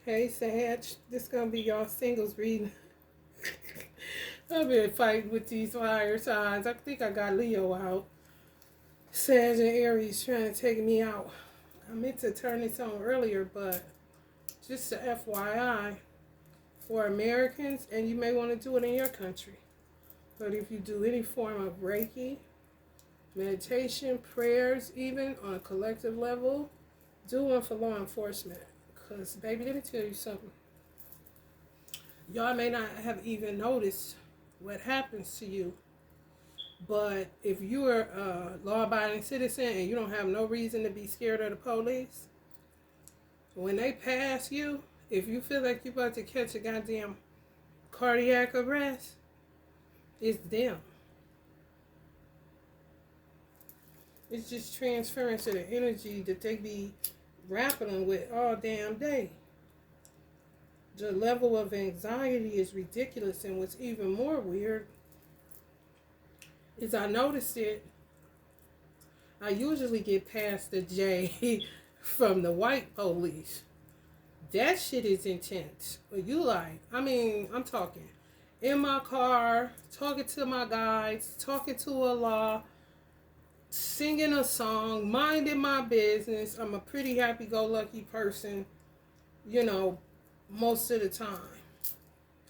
Hey Sag, this gonna be y'all singles reading. I've been fighting with these fire signs. I think I got Leo out. Sag and Aries trying to take me out. I meant to turn this on earlier, but just a FYI for Americans, and you may want to do it in your country. But if you do any form of Reiki, meditation, prayers, even on a collective level, do one for law enforcement. Because, baby, let me tell you something. Y'all may not have even noticed what happens to you, but if you're a law-abiding citizen and you don't have no reason to be scared of the police, when they pass you, if you feel like you're about to catch a goddamn cardiac arrest, it's them. It's just transference of the energy that they be grappling with all damn day. The level of anxiety is ridiculous, and what's even more weird is I noticed it. I usually get past the J from the white police. That shit is intense. You like, I'm talking in my car, talking to my guides, talking to Allah, singing a song, minding my business. I'm a pretty happy-go-lucky person, most of the time.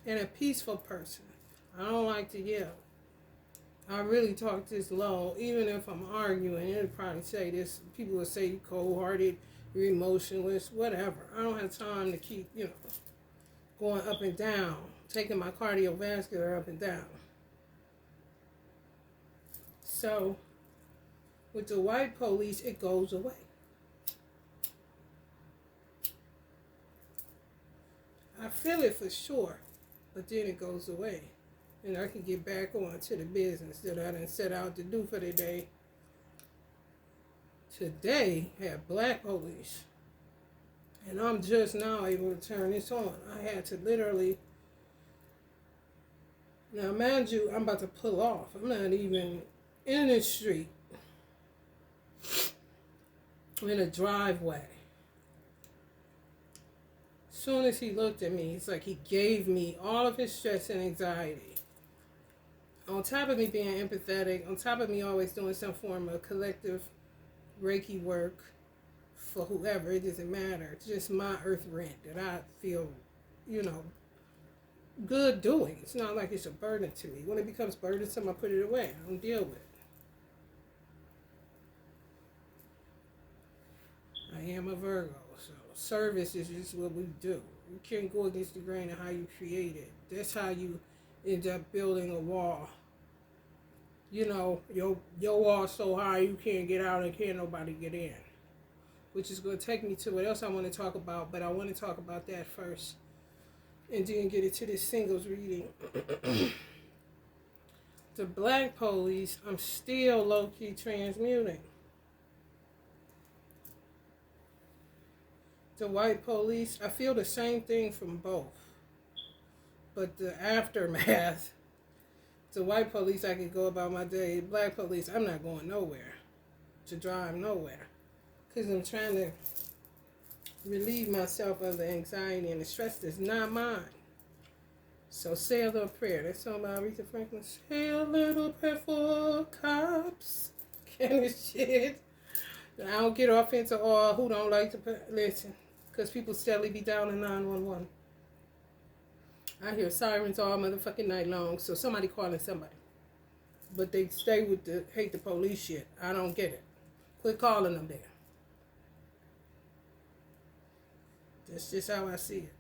And a peaceful person. I don't like to yell. I really talk this low, even if I'm arguing. It'll probably say this. People will say you cold-hearted, you're emotionless, whatever. I don't have time to keep, going up and down, taking my cardiovascular up and down. So, with the white police, it goes away. I feel it for sure, but then it goes away. And I can get back on to the business that I done set out to do for the day. Today had black police. And I'm just now able to turn this on. I had to literally... Now, mind you, I'm about to pull off. I'm not even in the street. I'm in a driveway. As soon as he looked at me, it's like he gave me all of his stress and anxiety. On top of me being empathetic, on top of me always doing some form of collective Reiki work for whoever, it doesn't matter. It's just my earth rent that I feel, good doing. It's not like it's a burden to me. When it becomes burdensome, I put it away. I don't deal with it. I am a Virgo, so service is just what we do. You can't go against the grain of how you create it. That's how you end up building a wall. Your wall's so high you can't get out and can't nobody get in. Which is going to take me to what else I want to talk about, but I want to talk about that first. And then get into this singles reading. The black police, I'm still low-key transmuting. The white police, I feel the same thing from both. But the aftermath, the white police, I can go about my day. Black police, I'm not going nowhere. To drive nowhere. Because I'm trying to relieve myself of the anxiety and the stress that's not mine. So say a little prayer. That's song by Aretha Franklin. Say a little prayer for cops. Kind of shit. I don't get off into all who don't like to listen. Because people steadily be down in 911. I hear sirens all motherfucking night long. So somebody calling somebody. But they stay with the hate the police shit. I don't get it. Quit calling them there. That's just how I see it.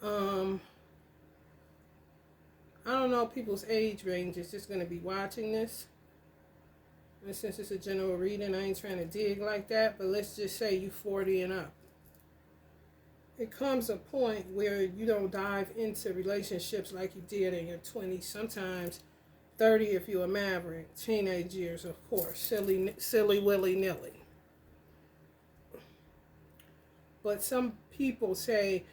I don't know people's age range is just going to be watching this. And since it's a general reading, I ain't trying to dig like that, but let's just say you 40 and up. It comes a point where you don't dive into relationships like you did in your 20s, sometimes 30 if you're a maverick, teenage years, of course, silly willy-nilly. But some people say,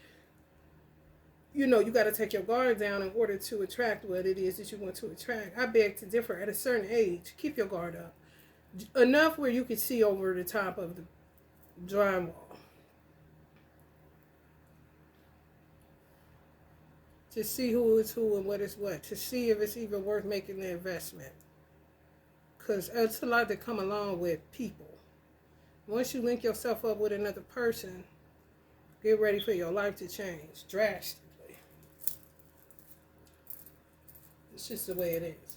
you got to take your guard down in order to attract what it is that you want to attract. I beg to differ. At a certain age, keep your guard up. Enough where you can see over the top of the drywall. to see who is who and what is what, to see if it's even worth making the investment. Because it's a lot that come along with people. Once you link yourself up with another person, get ready for your life to change drastically. It's just the way it is.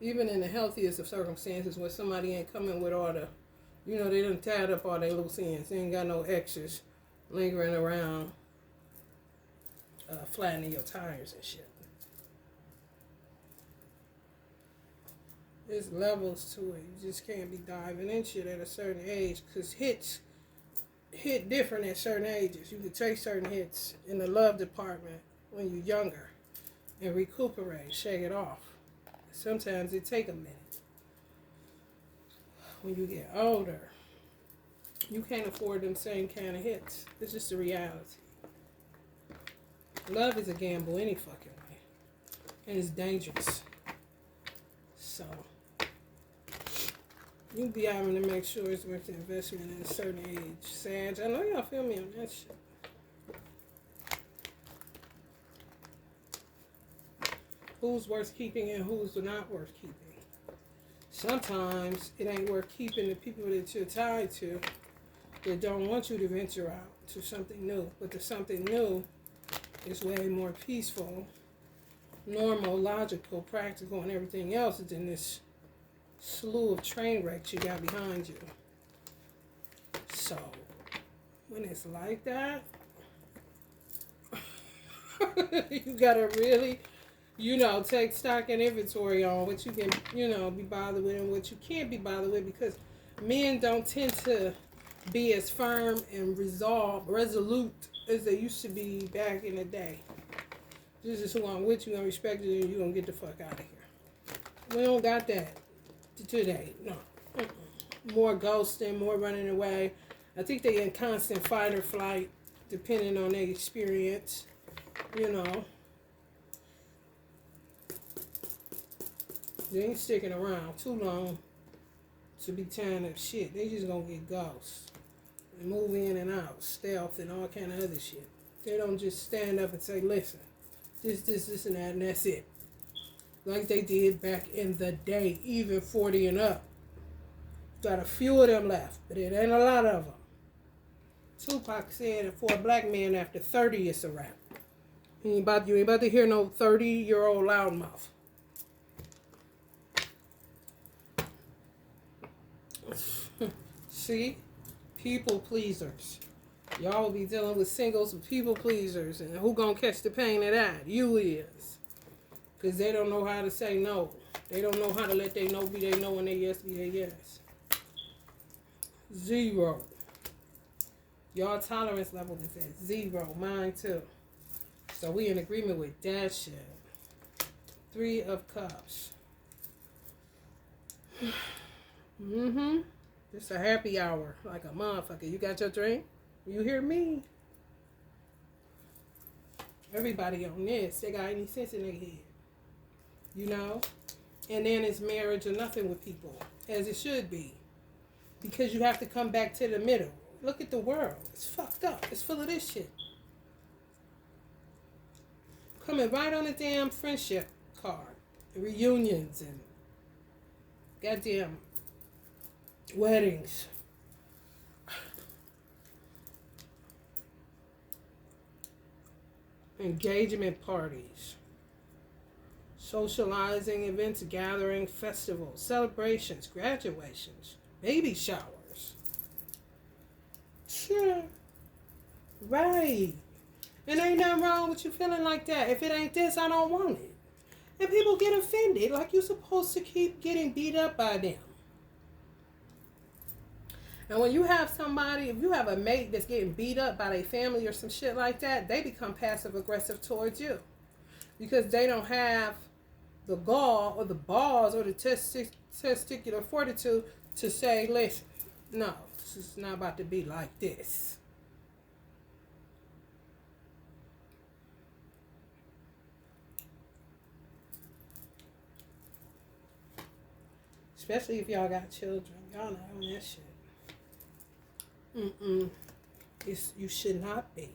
Even in the healthiest of circumstances, where somebody ain't coming with all the, they done tied up all their loose ends. They ain't got no extras lingering around, flattening your tires and shit. There's levels to it. You just can't be diving in shit at a certain age, because hits hit different at certain ages. You can take certain hits in the love department when you're younger and recuperate, shake it off. Sometimes it take a minute. When you get older, you can't afford them same kind of hits. It's just the reality. Love is a gamble any fucking way. And it's dangerous. So, you be having to make sure it's worth the investment at a certain age. Sag, I know y'all feel me on that shit. Who's worth keeping and who's not worth keeping. Sometimes it ain't worth keeping the people that you're tied to that don't want you to venture out to something new. But the something new is way more peaceful, normal, logical, practical, and everything else than this slew of train wrecks you got behind you. So, when it's like that, you gotta really, take stock and inventory on what you can, be bothered with and what you can't be bothered with, because men don't tend to be as firm and resolute as they used to be back in the day. This is who I'm with, you and respect you, and you're gonna get the fuck out of here. We don't got that today, no. More ghosting, more running away. I think they in constant fight or flight, depending on their experience, They ain't sticking around too long to be tying up shit. They just gonna get ghosts and move in and out, stealth and all kind of other shit. They don't just stand up and say, listen, this, and that, and that's it. Like they did back in the day, even 40 and up. Got a few of them left, but it ain't a lot of them. Tupac said that for a black man after 30, it's a wrap. You ain't about to hear no 30-year-old loudmouth. See? People pleasers. Y'all will be dealing with singles and people pleasers. And who gonna catch the pain of that? You is. Because they don't know how to say no. They don't know how to let they no be they no and they yes be they yes. 0. Y'all tolerance level is at 0. Mine too. So we in agreement with that shit. 3 of Cups. It's a happy hour, like a motherfucker. You got your drink? You hear me? Everybody on this, they got any sense in their head. And then it's marriage or nothing with people, as it should be. Because you have to come back to the middle. Look at the world. It's fucked up. It's full of this shit. Coming right on the damn friendship card. Reunions and goddamn weddings. Engagement parties. Socializing events, gathering, festivals, celebrations, graduations, baby showers. Sure. Right. And ain't nothing wrong with you feeling like that. If it ain't this, I don't want it. And people get offended like you're supposed to keep getting beat up by them. And when you have somebody, if you have a mate that's getting beat up by their family or some shit like that, they become passive aggressive towards you. Because they don't have the gall or the balls or the testicular fortitude to say, listen, no, this is not about to be like this. Especially if y'all got children. Y'all know that shit. You should not be.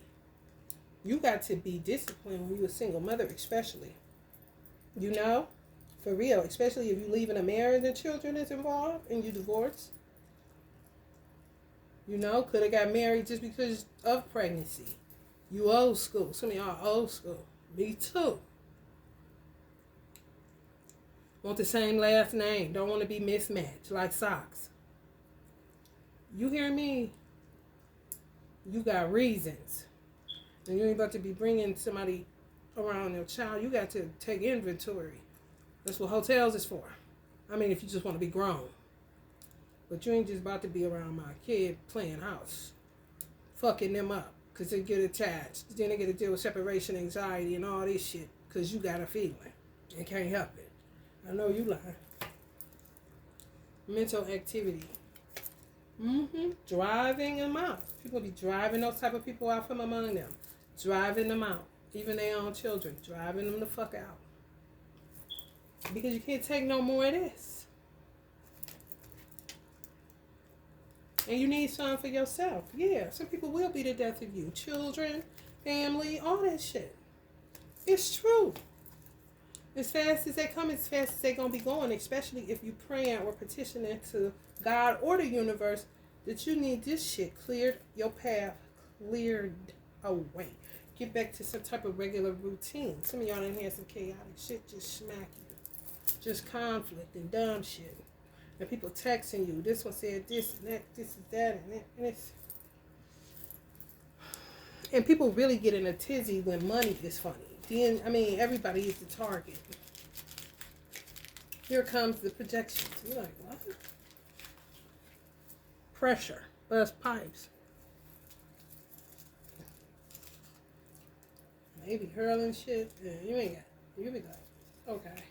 You got to be disciplined when you're a single mother, especially. You know? For real. Especially if you leave in a marriage and children is involved and you divorce. You know, could have got married just because of pregnancy. You old school. Some of y'all old school. Me too. Want the same last name. Don't want to be mismatched like socks. You hear me? You got reasons. And you ain't about to be bringing somebody around your child. You got to take inventory. That's what hotels is for. I mean, if you just want to be grown. But you ain't just about to be around my kid playing house. Fucking them up. Because they get attached. Then they get to deal with separation anxiety and all this shit. Because you got a feeling. And can't help it. I know you lying. Mental activity. Driving them out. People be driving those type of people out from among them. Driving them out. Even their own children. Driving them the fuck out. Because you can't take no more of this. And you need something for yourself. Yeah, some people will be the death of you. Children, family, all that shit. It's true. As fast as they come, as fast as they're going to be going, especially if you praying or petitioning to God or the universe that you need this shit cleared, your path cleared away. Get back to some type of regular routine. Some of y'all done had some chaotic shit just smack you. Just conflict and dumb shit. And people texting you. This one said this and that, this is that and that. And people really get in a tizzy when money is funny. Then, I mean, everybody is the target. Here comes the projections. You're like, what? Pressure. Bust pipes. Maybe hurling shit. Yeah, you ain't got it. You be like, okay.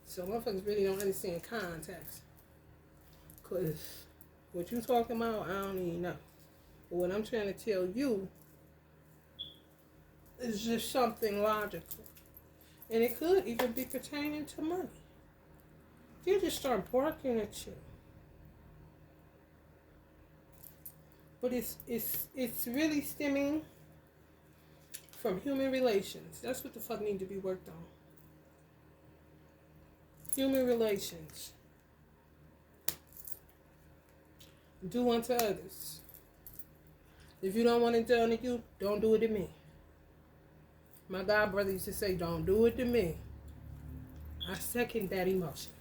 So motherfuckers really don't understand context. Because what you talking about, I don't even know. But what I'm trying to tell you is just something logical. And it could even be pertaining to money. They'll just start barking at you. But it's really stemming from human relations. That's what the fuck need to be worked on. Human relations. Do unto others. If you don't want it done to you, don't do it to me. My God brother used to say, don't do it to me. I second that emotion.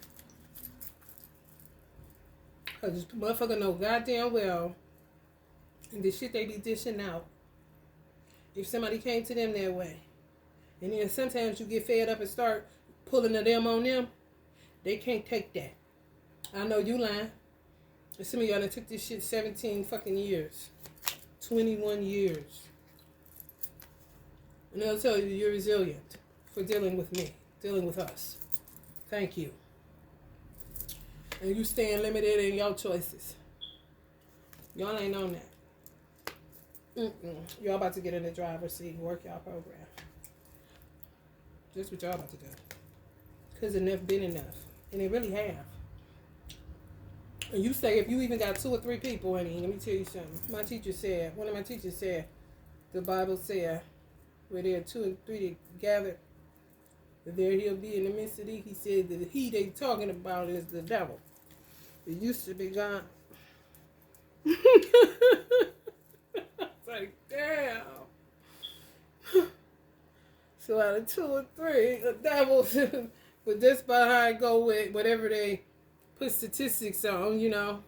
Because motherfucker know goddamn well, and the shit they be dishing out, if somebody came to them that way, and then sometimes you get fed up and start pulling of them on them, they can't take that. I know you lying. And some of y'all that took this shit 17 fucking years. 21 years. And they'll tell you you're resilient for dealing with me, dealing with us. Thank you. And you staying limited in your choices. Y'all ain't on that. Y'all about to get in the driver's seat and work y'all program. That's what y'all about to do. Because it never been enough. And it really have. And you say if you even got 2 or 3 people, honey, let me tell you something. One of my teachers said, the Bible said, where there are 2 and 3 together, there he'll be in the midst of thee. He said that he they talking about is the devil. It used to be God. It's like, damn. So out of 2 or 3, the devil. But that's about how I go with whatever they put statistics on, you know.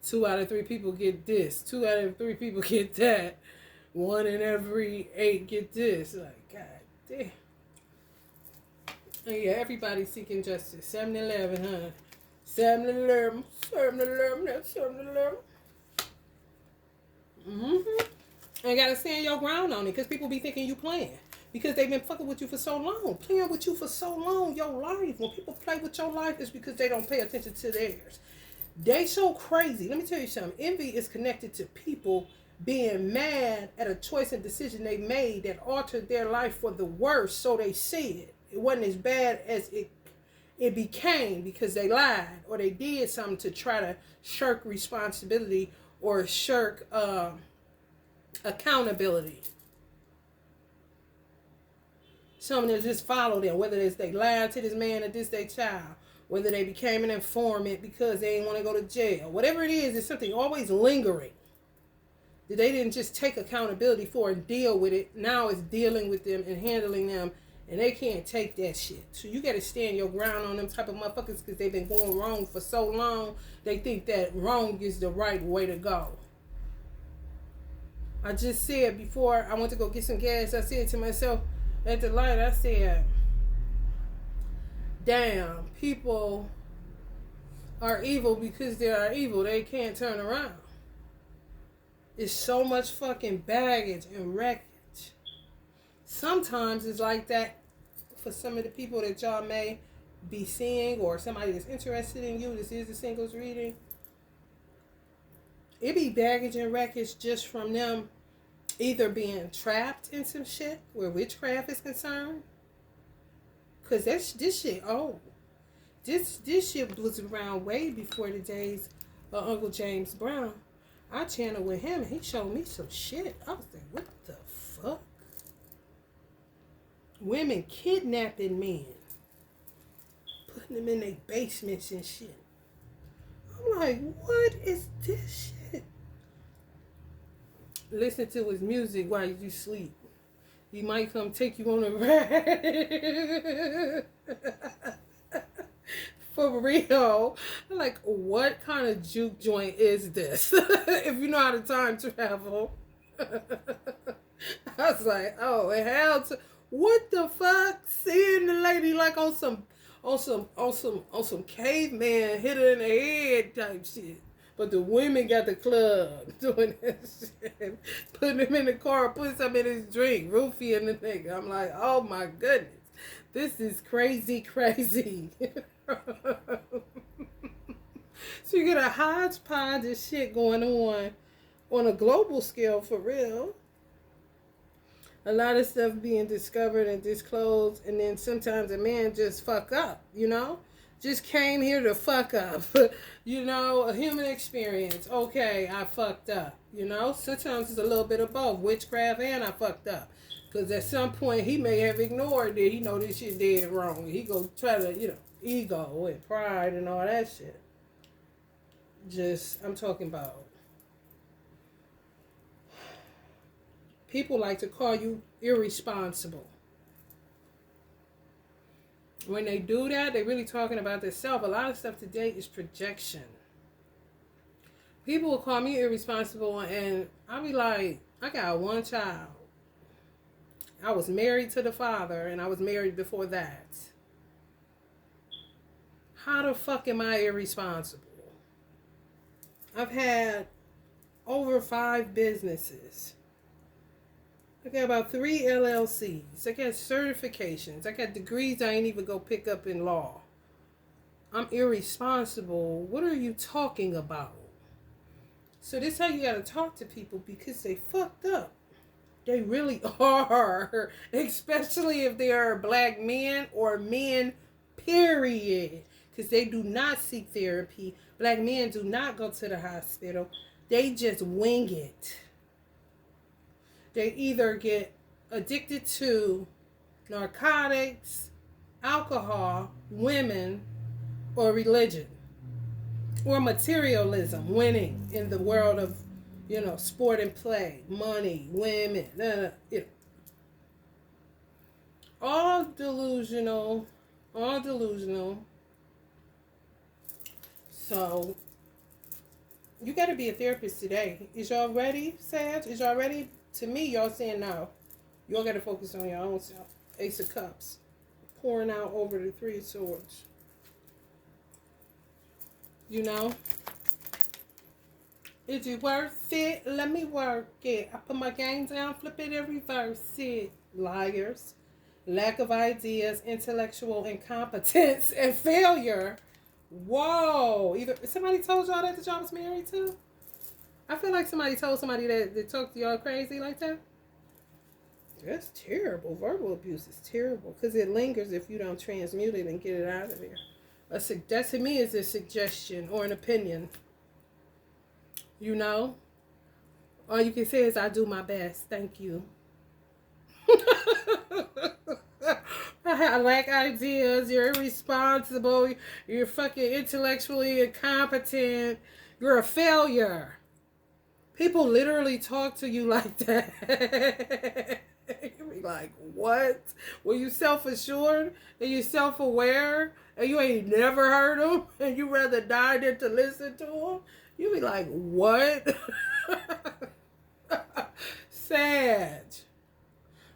2 out of 3 people get this. 2 out of 3 people get that. 1 in every 8 get this. Like, God damn. And yeah, everybody's seeking justice. 7-Eleven, huh? 7-Eleven, 7-Eleven, that's 7-Eleven. And gotta stand your ground on it, because people be thinking you playing. Because they've been fucking with you for so long. Playing with you for so long, your life. When people play with your life, it's because they don't pay attention to theirs. They so crazy. Let me tell you something. Envy is connected to people being mad at a choice and decision they made that altered their life for the worse. So they see it. It wasn't as bad as it became because they lied or they did something to try to shirk responsibility or shirk accountability. Some of them just follow them, whether it's they lied to this man or this their child, whether they became an informant because they didn't want to go to jail. Whatever it is, it's something always lingering that they didn't just take accountability for and deal with it. Now it's dealing with them and handling them, and they can't take that shit. So you got to stand your ground on them type of motherfuckers because they've been going wrong for so long. They think that wrong is the right way to go. I just said before I went to go get some gas, I said to myself at the light, I said, damn, people are evil because they are evil. They can't turn around. It's so much fucking baggage and wreckage. Sometimes it's like that for some of the people that y'all may be seeing, or somebody that's interested in you. This is the singles reading. It be baggage and wreckage just from them either being trapped in some shit where witchcraft is concerned. Cause this shit old. This shit was around way before the days of Uncle James Brown. I channeled with him and he showed me some shit. I was like, what the fuck? Women kidnapping men, putting them in their basements and shit. I'm like, what is this shit? Listen to his music while you sleep. He might come take you on a ride. For real. Like, what kind of juke joint is this? If you know how to time travel. I was like, oh, hell to, what the fuck? Seeing the lady like on some caveman hit her in the head type shit. But the women got the club doing that shit. Putting him in the car, putting something in his drink, roofing the nigga. I'm like, oh my goodness. This is crazy. So you get a hodgepodge of shit going on a global scale for real. A lot of stuff being discovered and disclosed, and then sometimes a man just fuck up, you know? Just came here to fuck up. You know, a human experience. Okay, I fucked up. You know, sometimes it's a little bit of both, witchcraft and I fucked up. Because at some point he may have ignored it. He know this shit dead wrong. He go try to, you know, ego and pride and all that shit. I'm talking about. People like to call you irresponsible. When they do that, they're really talking about themselves. A lot of stuff today is projection. People will call me irresponsible, and I'll be like, I got one child. I was married to the father, and I was married before that. How the fuck am I irresponsible? I've had over 5 businesses. I got about 3 LLCs. I got certifications. I got degrees I ain't even go pick up in law. I'm irresponsible. What are you talking about? So this is how you gotta talk to people, because they fucked up. They really are. Especially if they are black men or men, period. Because they do not seek therapy. Black men do not go to the hospital. They just wing it. They either get addicted to narcotics, alcohol, women, or religion. Or materialism, winning in the world of, you know, sport and play, money, women, you know. All delusional. So, you got to be a therapist today. Is y'all ready, Sag? Is y'all ready? To me, y'all saying no. Y'all got to focus on your own self. Ace of Cups. Pouring out over the 3 of Swords. You know? Is it worth it? Let me work it. I put my game down, flip it and reverse it. Liars. Lack of ideas, intellectual incompetence, and failure. Whoa. Either somebody told y'all that y'all was married to? I feel like somebody told somebody that talked to y'all crazy like that. That's terrible. Verbal abuse is terrible because it lingers if you don't transmute it and get it out of there. That to me is a suggestion or an opinion. You know? All you can say is, I do my best. Thank you. I lack ideas. You're irresponsible. You're fucking intellectually incompetent. You're a failure. People literally talk to you like that. You be like, what? Well, you self-assured and you self-aware and you ain't never heard them and you rather die than to listen to them? You be like, what? Sag.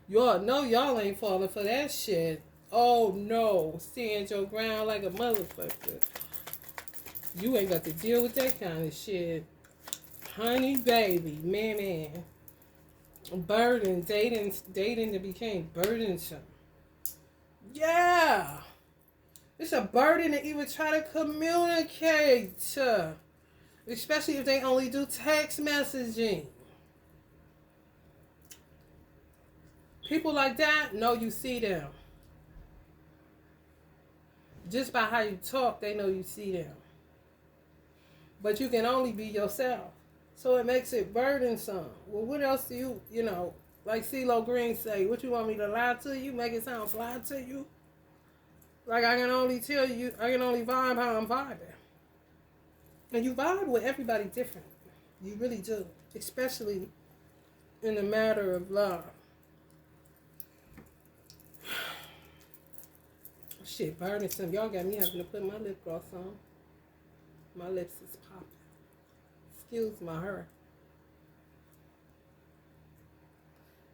Y'all know y'all ain't falling for that shit. Oh no. Stand your ground like a motherfucker. You ain't got to deal with that kind of shit. Honey baby, man. Burden, dating that became burdensome. Yeah. It's a burden to even try to communicate. Especially if they only do text messaging. People like that, know you see them. Just by how you talk, they know you see them. But you can only be yourself. So it makes it burdensome. Well, what else do you, like CeeLo Green say, what you want me to lie to you? Make it sound fly to you? Like I can only tell you, I can only vibe how I'm vibing. And you vibe with everybody different. You really do. Especially in the matter of love. Shit, burdensome. Y'all got me having to put my lip gloss on. My lips is popping. Excuse my hair.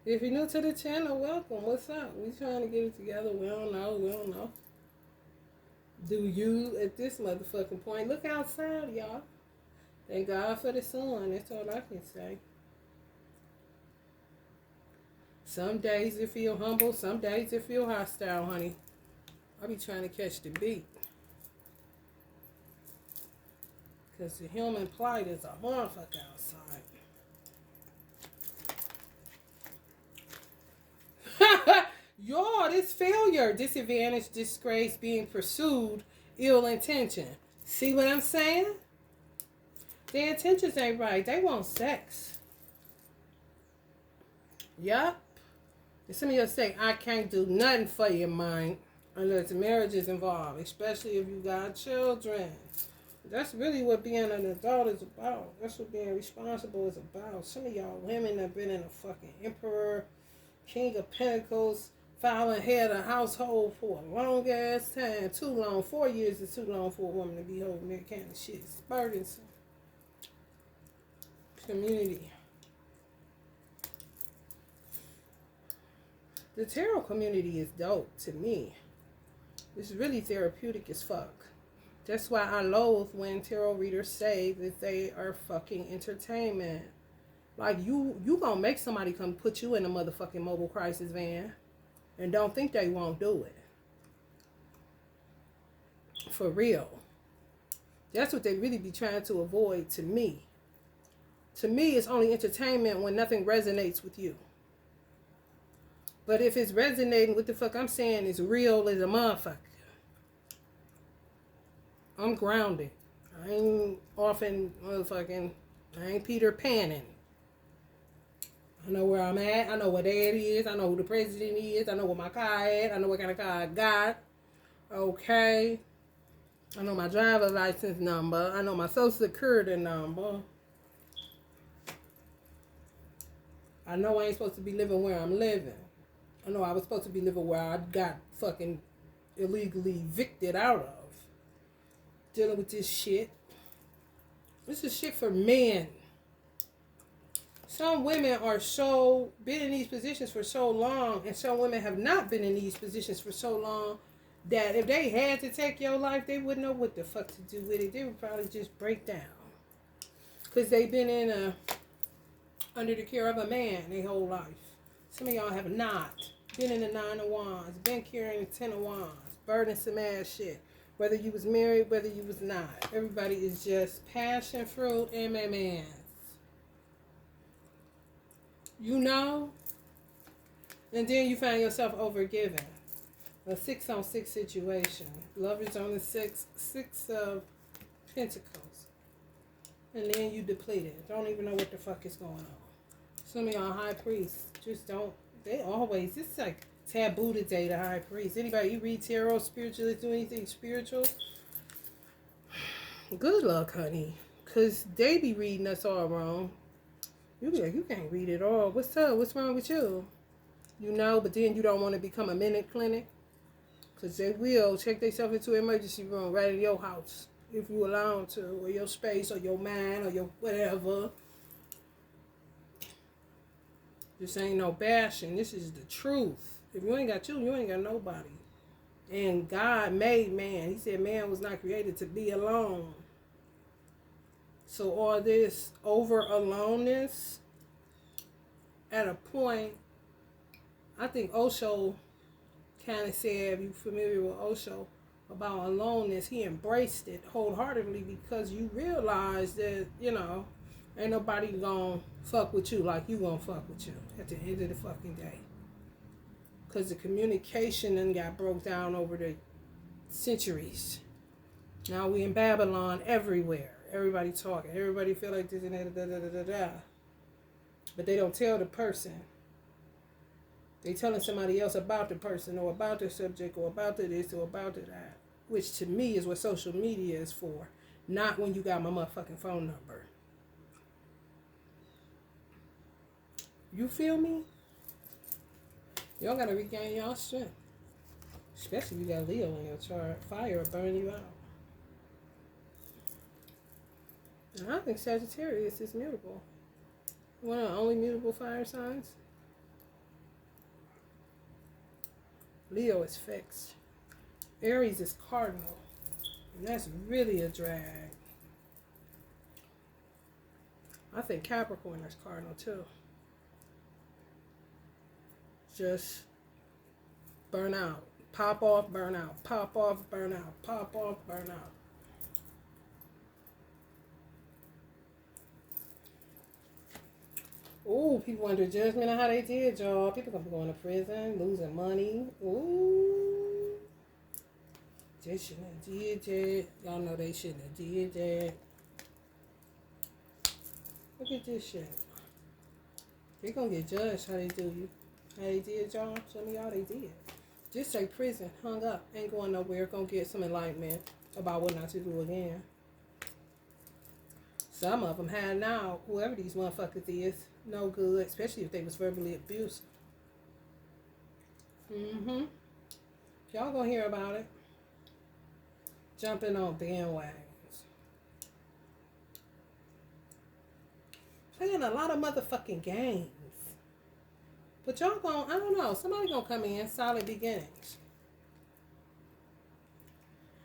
If you're new to the channel, welcome. What's up? We trying to get it together. We don't know. Do you at this motherfucking point? Look outside, y'all. Thank God for the sun. That's all I can say. Some days it feel humble. Some days it feel hostile, honey. I be trying to catch the beat. Because the human plight is a motherfucker outside. Y'all, this failure, disadvantage, disgrace, being pursued, ill intention. See what I'm saying? Their intentions ain't right. They want sex. Yup. Some of you say, I can't do nothing for your mind unless marriage is involved, especially if you got children. That's really what being an adult is about. That's what being responsible is about. Some of y'all women have been in a fucking emperor, king of pentacles, filing head of household for a long ass time. Too long. 4 years is too long for a woman to be holding that kind of shit. It's burdensome. Community. The tarot community is dope to me. It's really therapeutic as fuck. That's why I loathe when tarot readers say that they are fucking entertainment. Like, you gonna make somebody come put you in a motherfucking mobile crisis van and don't think they won't do it. For real. That's what they really be trying to avoid to me. To me, it's only entertainment when nothing resonates with you. But if it's resonating, what the fuck I'm saying is real as a motherfucker. I'm grounded. I ain't often motherfucking, I ain't Peter Panning. I know where I'm at. I know what day it is. I know who the president is. I know what my car at. I know what kind of car I got. Okay. I know my driver's license number. I know my social security number. I know I ain't supposed to be living where I'm living. I know I was supposed to be living where I got fucking illegally evicted out of. Dealing with this shit. This is shit for men. Some women are been in these positions for so long, and some women have not been in these positions for so long that if they had to take your life, they wouldn't know what the fuck to do with it. They would probably just break down. Because they've been under the care of a man their whole life. Some of y'all have not been in the 9 of Wands, been carrying the 10 of Wands, burdensome ass shit. Whether you was married, whether you was not. Everybody is just passion fruit and man. You know? And then you find yourself overgiven. A 6-on-6 situation. Lovers on the six of pentacles. And then you depleted. Don't even know what the fuck is going on. Some of y'all high priests just don't, they always, it's like taboo to date a high priest. Anybody, you read tarot, spiritualist, do anything spiritual? Good luck, honey. Because they be reading us all wrong. You be like, you can't read it all. What's up? What's wrong with you? You know, but then you don't want to become a minute clinic. Because they will check themselves into an emergency room right in your house. If you allow them to. Or your space, or your mind, or your whatever. This ain't no bashing. This is the truth. If you ain't got you ain't got nobody. And God made man. He said man was not created to be alone. So all this over aloneness, at a point, I think Osho kind of said, if you're familiar with Osho, about aloneness, he embraced it wholeheartedly because you realize that, you know, ain't nobody gonna fuck with you like you gonna fuck with you at the end of the fucking day. Because the communication then got broke down over the centuries. Now we in Babylon everywhere. Everybody talking. Everybody feel like this and that, da da da da da. But they don't tell the person. They telling somebody else about the person or about the subject or about the this or about the that. Which to me is what social media is for. Not when you got my motherfucking phone number. You feel me? Y'all gotta regain y'all strength. Especially if you got Leo in your chart. Fire will burn you out. And I think Sagittarius is mutable. One of the only mutable fire signs. Leo is fixed. Aries is cardinal. And that's really a drag. I think Capricorn is cardinal too. Just burn out. Pop off, burn out. Pop off, burn out. Pop off, burn out. Ooh, people under judgment on how they did, y'all. People gonna be going to prison, losing money. Ooh. They shouldn't have did that. Y'all know they shouldn't have did that. Look at this shit. They gonna get judged how they do you. How they did y'all. Some of y'all they did. Just say prison, hung up, ain't going nowhere. Gonna get some enlightenment about what not to do again. Some of them had now, whoever these motherfuckers is, no good, especially if they was verbally abusive. Y'all gonna hear about it. Jumping on bandwagons. Playing a lot of motherfucking games. But y'all gonna, I don't know, somebody gonna come in, solid beginnings.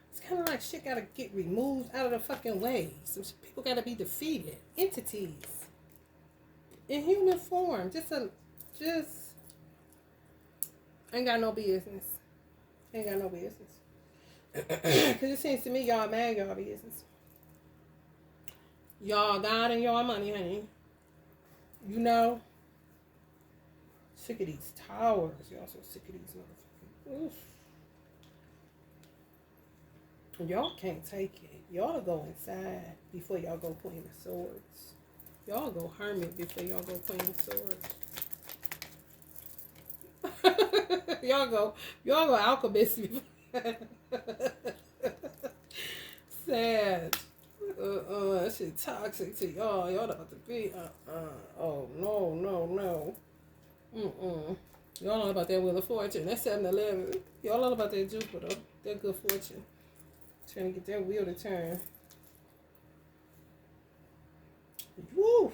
It's kind of like shit gotta get removed out of the fucking way. Some people gotta be defeated. Entities. In human form. Just ain't got no business. Ain't got no business. Because it seems to me y'all mad y'all business. Y'all God and y'all money, honey. You know? Sick of these towers. Y'all so sick of these motherfuckers. Oof. Y'all can't take it. Y'all go inside before y'all go Queen of Swords. Y'all go Hermit before y'all go Queen of Swords. y'all go Alchemist before. Sad. That shit toxic to y'all. Y'all about to be oh no. Y'all know about that Wheel of Fortune. That's 7-Eleven. Y'all know about that Jupiter. That good fortune. Trying to get that wheel to turn. Woo!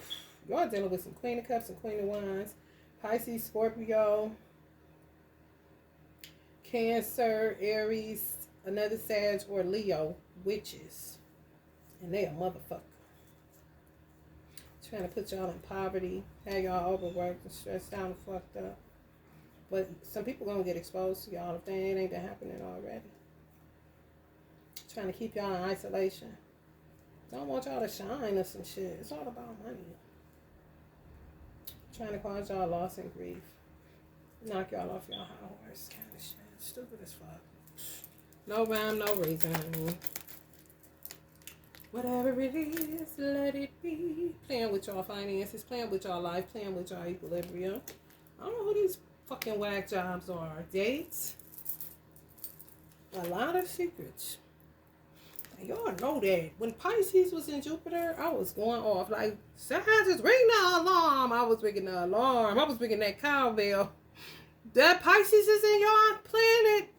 Y'all dealing with some Queen of Cups and Queen of Wands. Pisces, Scorpio, Cancer, Aries, another Sag, or Leo. Witches. And they a motherfucker. Trying to put y'all in poverty. Have y'all overworked and stressed out and fucked up. But some people gonna get exposed to y'all if they ain't been happening already. Trying to keep y'all in isolation. Don't want y'all to shine or some shit. It's all about money. Trying to cause y'all loss and grief. Knock y'all off y'all high horse kind of shit. Stupid as fuck. No rhyme, no reason. Whatever it is, let it be. Playing with y'all finances, playing with y'all life, playing with y'all equilibrium. I don't know who these fucking whack jobs are. Dates. A lot of secrets. Y'all know that. When Pisces was in Jupiter, I was going off. Like, Sagittarius, ring the alarm. I was ringing the alarm. I was ringing that cowbell. That Pisces is in your planet.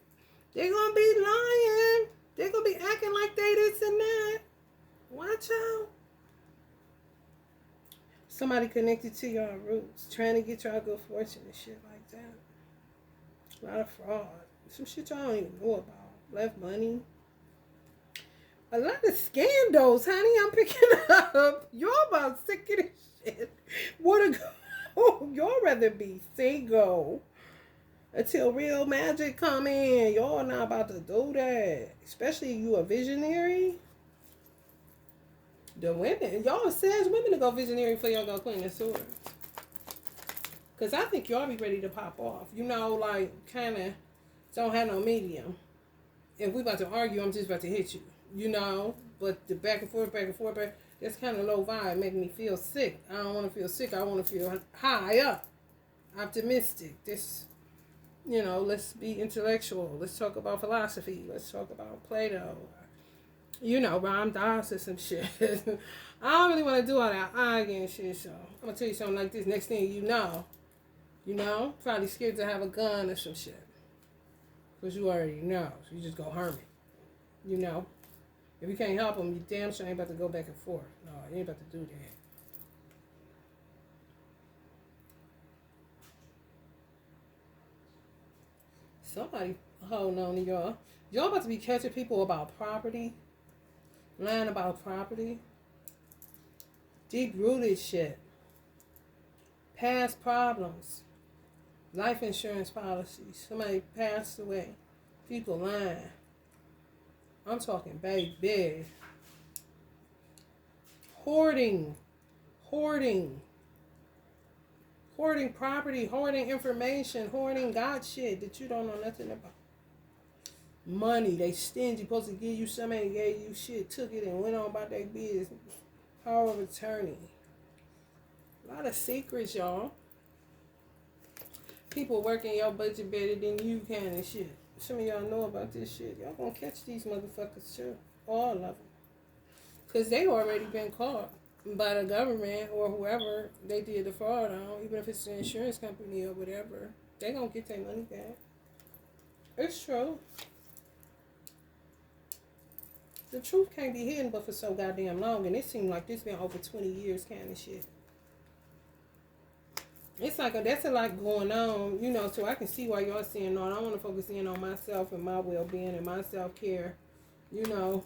They're going to be lying. They're going to be acting like they this and that. Watch out. Somebody connected to your roots, trying to get y'all good fortune and shit like that. A lot of fraud. Some shit y'all don't even know about. Left money. A lot of scandals, honey. I'm picking up. Y'all about sick of this shit. Wanna go? Y'all rather be single until real magic come in. Y'all not about to do that. Especially you a visionary. The women, y'all says women to go visionary for y'all go Queen of Swords. Cause I think y'all be ready to pop off. You know, like kind of don't have no medium. If we about to argue, I'm just about to hit you. You know, but the back and forth, that's kind of low vibe, making me feel sick. I don't want to feel sick. I want to feel high up, optimistic. This, you know, let's be intellectual. Let's talk about philosophy. Let's talk about Plato. You know, Ram Dass or some shit. I don't really want to do all that arguing shit, so I'm going to tell you something like this. Next thing you know, probably scared to have a gun or some shit. Because you already know. So you just go hermit. You know. If you can't help them, you damn sure ain't about to go back and forth. No, you ain't about to do that. Somebody holding on to y'all. Y'all about to be catching people about property. Lying about property. Deep-rooted shit. Past problems. Life insurance policies. Somebody passed away. People lying. I'm talking baby. Hoarding property, hoarding information, hoarding God shit that you don't know nothing about. Money, they stingy, supposed to give you something, and gave you shit, took it and went on about their business. Power of attorney. A lot of secrets, y'all. People working your budget better than you can and shit. Some of y'all know about this shit. Y'all gonna catch these motherfuckers too. All of them. Because they already been caught by the government or whoever they did the fraud on. Even if it's an insurance company or whatever. They gonna get their money back. It's true. The truth can't be hidden but for so goddamn long. And it seemed like this been over 20 years kind of shit. It's like that's a lot going on, you know, so I can see why y'all saying, no, I want to focus in on myself and my well-being and my self-care, you know,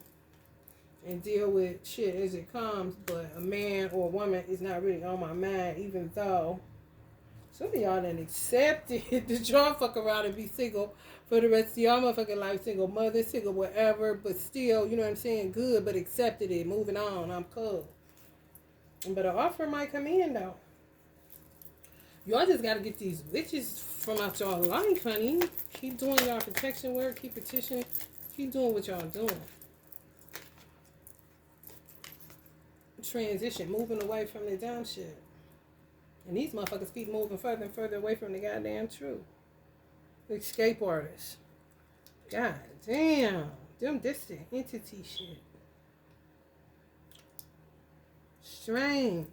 and deal with shit as it comes. But a man or a woman is not really on my mind, even though some of y'all done accepted that y'all fuck around and be single for the rest of y'all motherfucking life, single mother, single whatever, but still, you know what I'm saying, good, but accepted it, moving on, I'm cool. But an offer might come in, though. Y'all just got to get these witches from out y'all life, honey. Keep doing y'all protection work. Keep petitioning. Keep doing what y'all doing. Transition. Moving away from the dumb shit. And these motherfuckers keep moving further and further away from the goddamn truth. Escape artists. God damn. Them distant entity shit. Strange.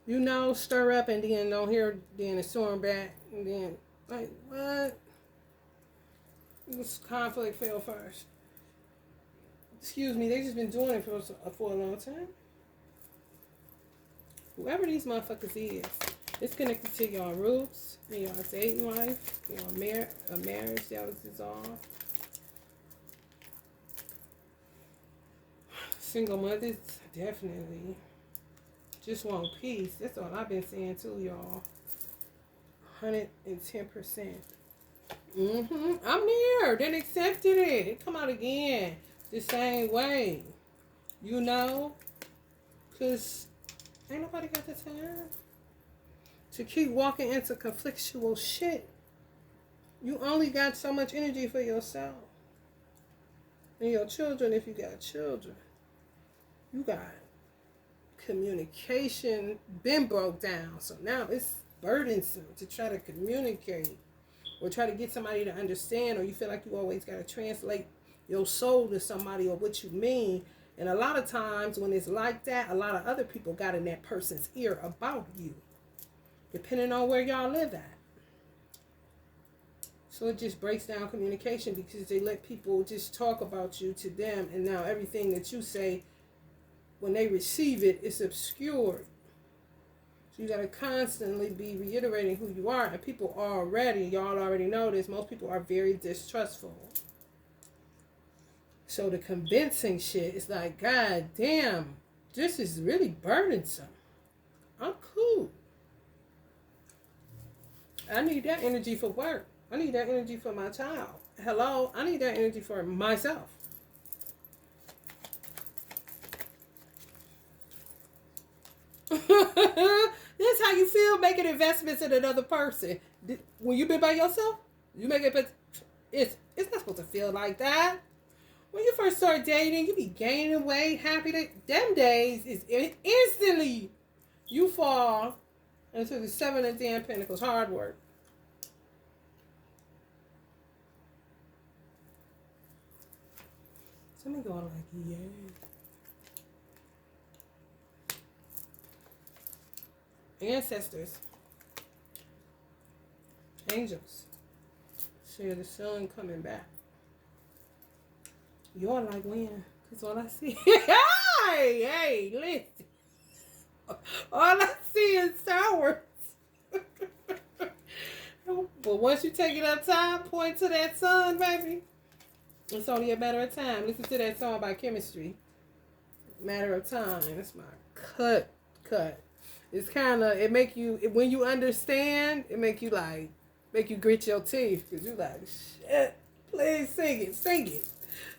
You know, stir up and then don't hear, then it's storm back, and then, like, what? This conflict fell first. Excuse me, they just been doing it for a long time. Whoever these motherfuckers is, it's connected to your roots, and your dating life, your a marriage that was dissolved. Single mothers, definitely. Just want peace. That's all I've been saying too, y'all. 110%. I'm there. Then accepted it. It come out again the same way. You know? Because ain't nobody got the time to keep walking into conflictual shit. You only got so much energy for yourself. And your children, if you got children. You got communication been broke down, so now it's burdensome to try to communicate or try to get somebody to understand, or you feel like you always got to translate your soul to somebody or what you mean. And a lot of times when it's like that, a lot of other people got in that person's ear about you, depending on where y'all live at. So it just breaks down communication because they let people just talk about you to them, and now everything that you say, when they receive it, it's obscured. So you got to constantly be reiterating who you are, and people y'all already know this, most people are very distrustful. So the convincing shit is like, God damn, this is really burdensome. I'm cool. I need that energy for work. I need that energy for my child. Hello, I need that energy for myself. That's how you feel making investments in another person. When you've been by yourself, you make it, but it's not supposed to feel like that. When you first start dating, you be gaining weight, happy. Them days is instantly you fall into the 7 of damn pentacles, hard work. Somebody going like, yeah. Ancestors, angels, share the sun coming back. You're like, when? Because all I see, hey, listen. All I see is towers. But once you take it up time, point to that sun, baby. It's only a matter of time. Listen to that song by Chemistry. Matter of time. That's my cut. It's kind of, it make you, when you understand, it make you grit your teeth. Because you like, shit, please sing it.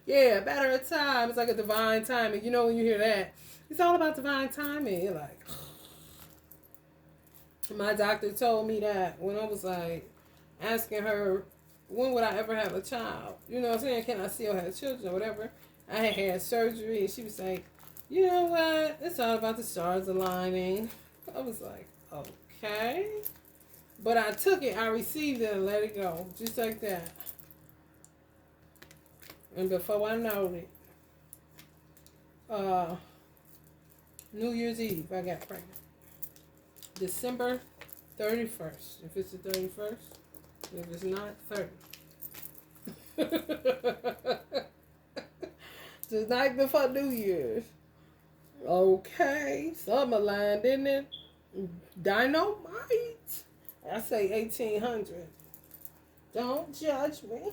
Yeah, matter of time. It's like a divine timing. You know when you hear that, it's all about divine timing. You're like, my doctor told me that when I was like, asking her, when would I ever have a child? You know what I'm saying? Can I still have children or whatever? I had surgery, and she was like, you know what? It's all about the stars aligning. I was like, okay. But I took it, I received it, and let it go. Just like that. And before I know it, New Year's Eve, I got pregnant. December 31st. If it's the 31st, if it's not, 30. The night before New Year's. Okay, something aligned, didn't it? Dynamite. I say 1800. Don't judge me.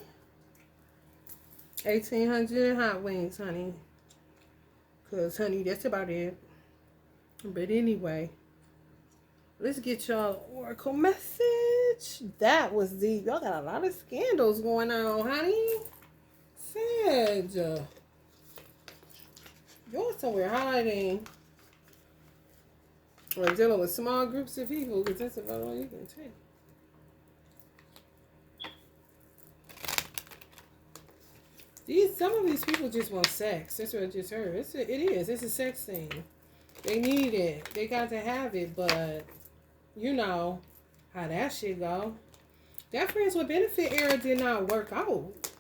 1800 hot wings, honey. Because, honey, that's about it. But anyway, let's get y'all oracle message. That was deep. Y'all got a lot of scandals going on, honey. Sag. You're somewhere hiding. Or dealing with small groups of people, because that's about all you can take. Some of these people just want sex. That's what I just heard. It's a sex thing. They need it. They got to have it, but you know how that shit go. That friends with benefit era did not work out.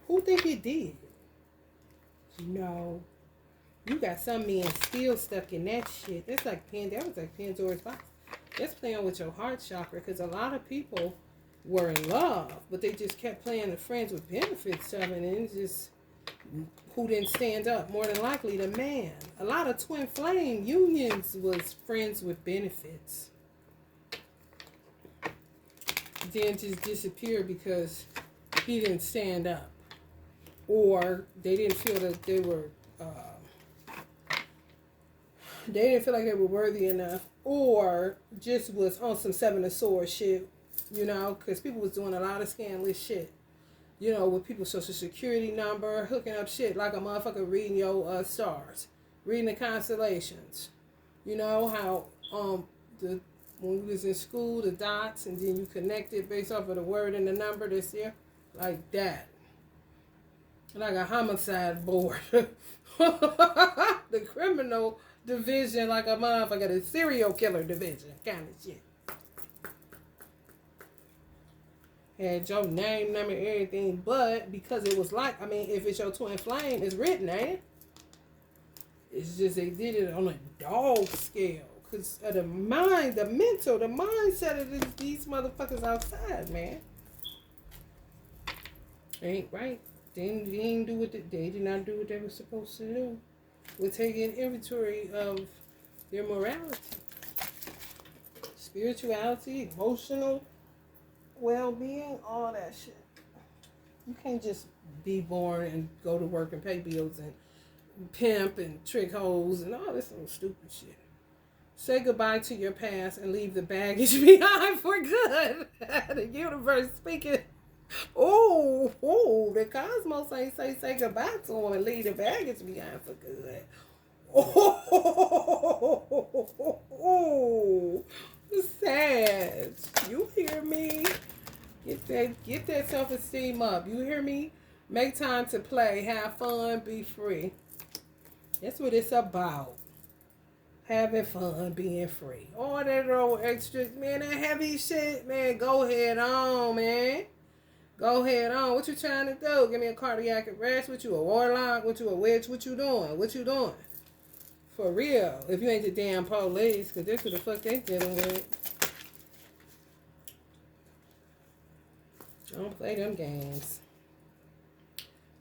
Who think it did? No. You got some men still stuck in that shit. That was like Pandora's box. That's playing with your heart chakra, because a lot of people were in love, but they just kept playing the friends with benefits stuff, and then just who didn't stand up? More than likely the man. A lot of twin flame unions was friends with benefits. Then just disappeared because he didn't stand up, or they didn't feel that they were. They didn't feel like they were worthy enough, or just was on some Seven of Swords shit, you know, because people was doing a lot of scandalous shit, you know, with people's social security number, hooking up shit like a motherfucker reading your stars, reading the constellations. You know how when we was in school, the dots, and then you connect it based off of the word and the number that's there, like that. Like a homicide board. The criminal division, like a motherfucker, the serial killer division kind of shit. Had your name, number, everything, but because it was like, I mean, if it's your twin flame, it's written, ain't it? It's just they did it on a dog scale. Because of the mind, the mental, the mindset of these motherfuckers outside, man. Ain't right. They didn't do they did not do what they were supposed to do. We're taking inventory of their morality, spirituality, emotional well-being, all that shit. You can't just be born and go to work and pay bills and pimp and trick hoes and all this little stupid shit. Say goodbye to your past and leave the baggage behind for good. The universe speaking. Oh, the cosmos ain't say goodbye to him and leave the baggage behind for good. Oh, Sag, you hear me? Get that self-esteem up. You hear me? Make time to play, have fun, be free. That's what it's about. Having fun, being free. All that old extra, man, that heavy shit, man, go ahead on, man. Go ahead on. What you trying to do? Give me a cardiac arrest? What you, a warlock? What you, a witch? What you doing? What you doing? For real. If you ain't the damn police, because that's what the fuck they dealing with. Don't play them games.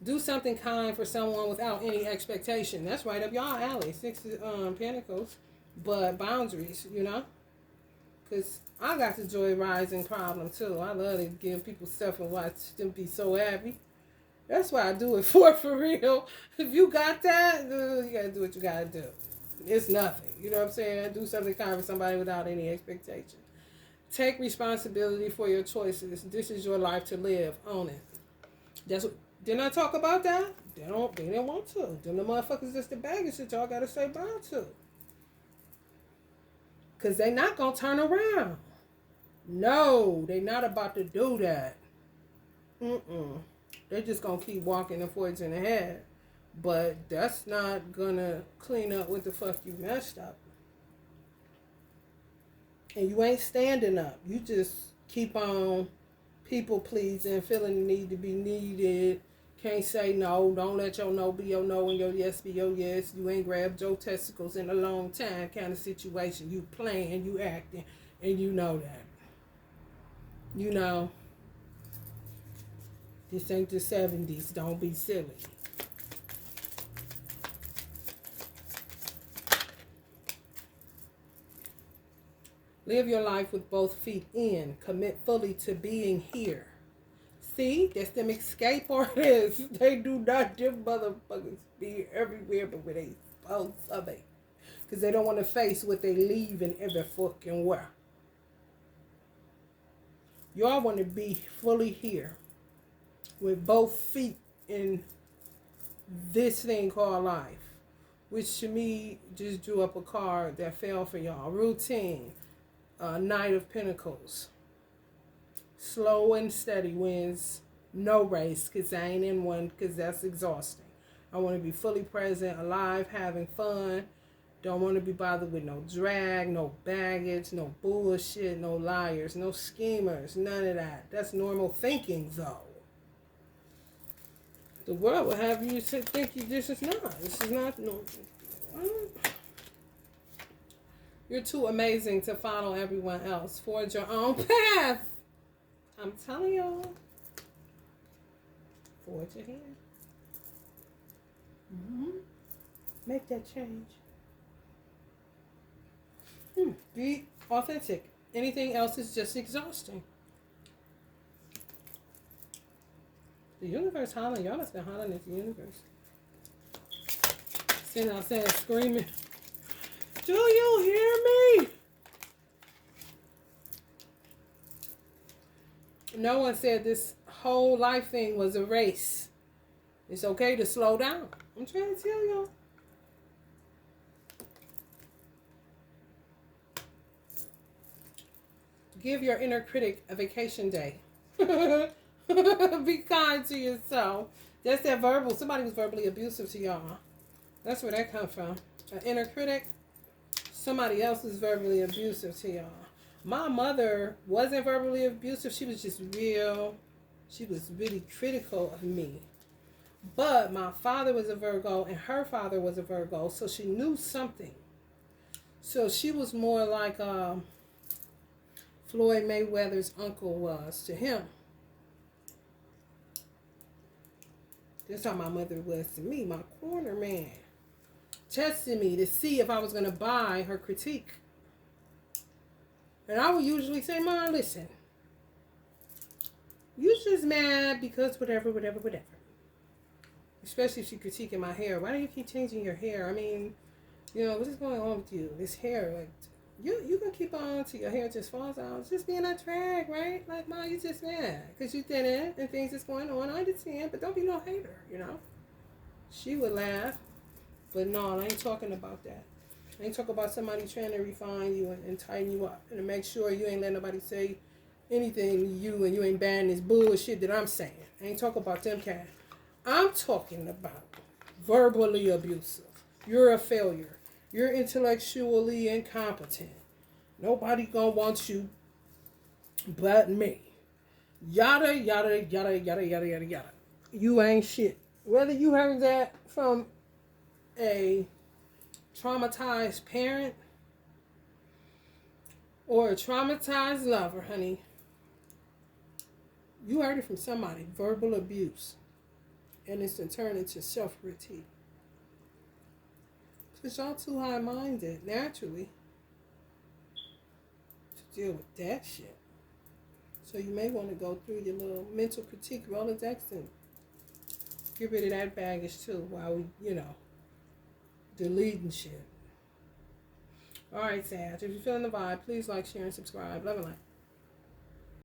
Do something kind for someone without any expectation. That's right up y'all alley. 6 Pentacles. But boundaries, you know? Because I got the joy rising problem too. I love to give people stuff and watch them be so happy. That's why I do it for real. If you got that, you got to do what you got to do. It's nothing. You know what I'm saying? Do something kind for somebody without any expectation. Take responsibility for your choices. This is your life to live. Own it. That's what. Didn't I talk about that? They didn't want to. Them the motherfuckers just the baggage that y'all gotta say bye to. Cause they not gonna turn around. No, they not about to do that. They just gonna keep walking and forging ahead. But that's not gonna clean up what the fuck you messed up. And you ain't standing up. You just keep on people pleasing, feeling the need to be needed. Can't say no. Don't let your no be your no and your yes be your yes. You ain't grabbed your testicles in a long time kind of situation. You playing, you acting, and you know that. You know, this ain't the 70s. Don't be silly. Live your life with both feet in. Commit fully to being here. See, that's them escape artists. They do not, them motherfuckers be everywhere but where they supposed to be. Because they don't want to face what they leave in every fucking where. Y'all want to be fully here. With both feet in this thing called life. Which to me just drew up a card that fell for y'all. Routine. Knight of Pentacles. Slow and steady wins no race, because I ain't in one, because that's exhausting. I want to be fully present, alive, having fun. Don't want to be bothered with no drag, no baggage, no bullshit, no liars, no schemers, none of that. That's normal thinking, though. The world will have you think this is not. This is not normal. You're too amazing to follow everyone else. Forge your own path. I'm telling y'all. Forge ahead. Make that change. Be authentic. Anything else is just exhausting. The universe hollering. Y'all must have been hollering at the universe. Sitting outside screaming. Do you hear me? No one said this whole life thing was a race. It's okay to slow down. I'm trying to tell y'all. Give your inner critic a vacation day. Be kind to yourself. That's that verbal. Somebody was verbally abusive to y'all. That's where that comes from. An inner critic. Somebody else is verbally abusive to y'all. My mother wasn't verbally abusive. She was just real. She was really critical of me. But my father was a Virgo and her father was a Virgo, so she knew something. So she was more like Floyd Mayweather's uncle was to him. That's how my mother was to me, my corner man. Testing me to see if I was going to buy her critique. And I would usually say, Mom, listen, you just mad because whatever. Especially if she critiquing my hair. Why do you keep changing your hair? I mean, what is going on with you? This hair, like, you can keep on until your hair just falls out. It's just being a drag, right? Like, Mom, you just mad because you did it and things is going on. I understand, but don't be no hater, She would laugh, but no, I ain't talking about that. I ain't talking about somebody trying to refine you and tighten you up and to make sure you ain't let nobody say anything to you and you ain't banning this bullshit that I'm saying. I ain't talking about them cat. I'm talking about verbally abusive. You're a failure. You're intellectually incompetent. Nobody gonna want you but me. Yada, yada, yada, yada, yada, yada, yada. You ain't shit. Whether you heard that from a traumatized parent or a traumatized lover, honey, you heard it from somebody. Verbal abuse. And it's to turn into self-critique. Because y'all too high-minded, naturally, to deal with that shit. So you may want to go through your little mental critique Rolodex and get rid of that baggage too while we, deleting shit. Alright, Sag, if you're feeling the vibe, please like, share, and subscribe. Love and light.